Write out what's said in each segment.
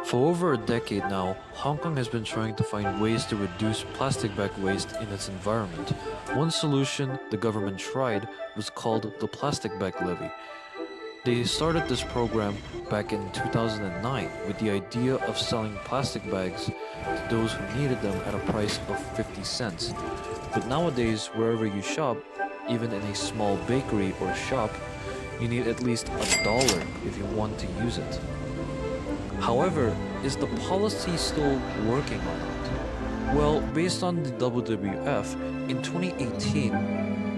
For over a decade now, Hong Kong has been trying to find ways to reduce plastic bag waste in its environment. One solution the government tried was called the Plastic Bag Levy. They started this program back in 2009 with the idea of selling plastic bags to those who needed them at a price of 50 cents. But nowadays, wherever you shop, even in a small bakery or shop, you need at least $1 if you want to use it. However, is the policy still working or not? Well, based on the WWF, in 2018,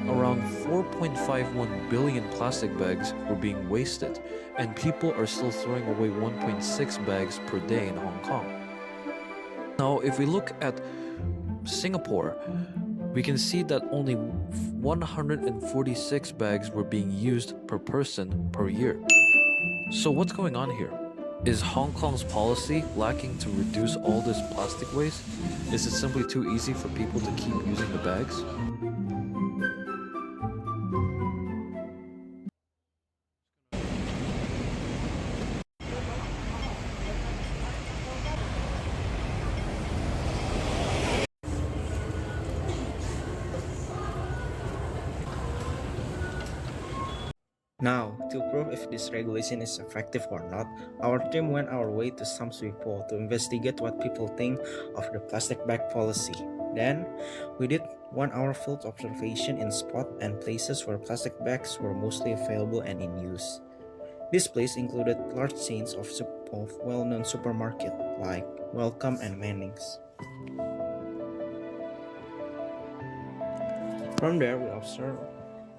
around 4.51 billion plastic bags were being wasted, and people are still throwing away 1.6 bags per day in Hong Kong. Now, if we look at Singapore, we can see that only 146 bags were being used per person per year. So what's going on here? Is Hong Kong's policy lacking to reduce all this plastic waste? Is it simply too easy for people to keep using the bags? Now, to prove if this regulation is effective or not, our team went our way to some swimming to investigate what people think of the plastic bag policy. Then, we did 1 hour field observation in spots and places where plastic bags were mostly available and in use. This place included large chains of well-known supermarkets like Welcome and Mannings. From there, we observed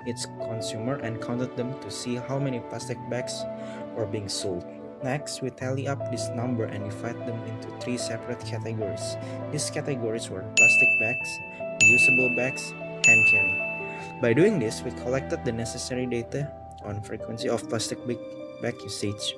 its consumer and counted them to see how many plastic bags were being sold. Next, we tally up this number and divide them into 3 separate categories. These categories were plastic bags, reusable bags, hand carry. By doing this, we collected the necessary data on frequency of plastic bag usage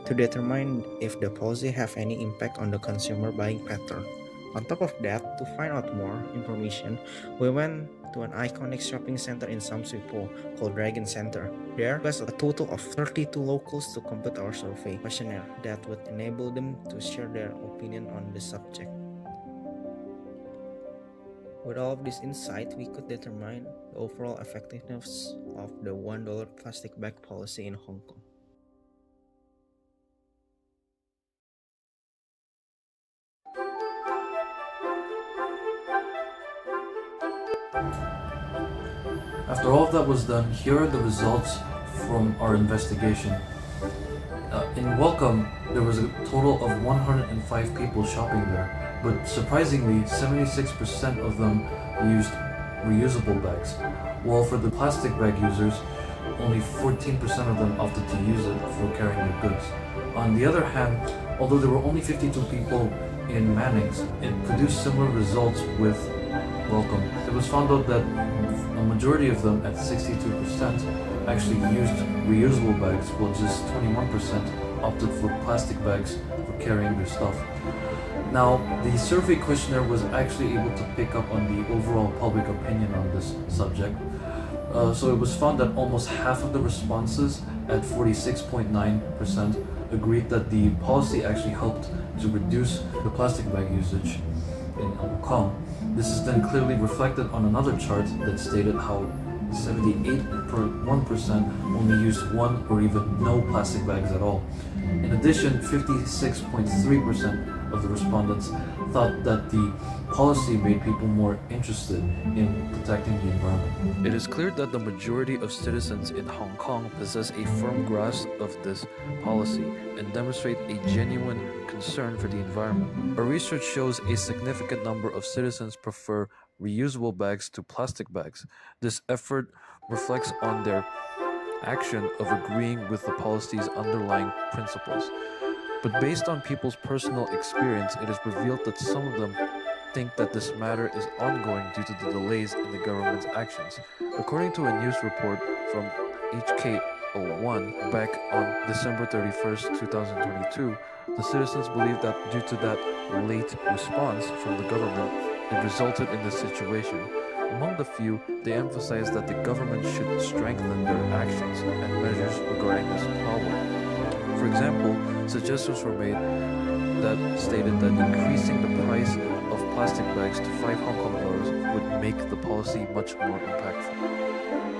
to determine if the policy have any impact on the consumer buying pattern. On top of that, to find out more information, we went to an iconic shopping center in Sam Sui Po called Dragon Center. There was a total of 32 locals to complete our survey questionnaire that would enable them to share their opinion on the subject. With all of this insight, we could determine the overall effectiveness of the $1 plastic bag policy in Hong Kong. After all of that was done, here are the results from our investigation. In Welcome, there was a total of 105 people shopping there, but surprisingly, 76% of them used reusable bags, while for the plastic bag users, only 14% of them opted to use it for carrying their goods. On the other hand, although there were only 52 people in Mannings, it produced similar results with Welcome. It was found out that a majority of them, at 62%, actually used reusable bags, while just 21% opted for plastic bags for carrying their stuff. Now, the survey questionnaire was actually able to pick up on the overall public opinion on this subject. So it was found that almost half of the responses, at 46.9%, agreed that the policy actually helped to reduce the plastic bag usage in Hong Kong. This is then clearly reflected on another chart that stated how 78.1% only used one or even no plastic bags at all. In addition, 56.3% of the respondents thought that the policy made people more interested in protecting the environment. It is clear that the majority of citizens in Hong Kong possess a firm grasp of this policy and demonstrate a genuine concern for the environment. Our research shows a significant number of citizens prefer reusable bags to plastic bags. This effort reflects on their action of agreeing with the policy's underlying principles. But based on people's personal experience, it is revealed that some of them think that this matter is ongoing due to the delays in the government's actions. According to a news report from HKD back on December 31st, 2022, the citizens believe that due to that late response from the government, it resulted in this situation. Among the few, they emphasize that the government should strengthen their actions and measures regarding this problem. For For example, suggestions were made that stated that increasing the price of plastic bags to 5 Hong Kong dollars would make the policy much more impactful.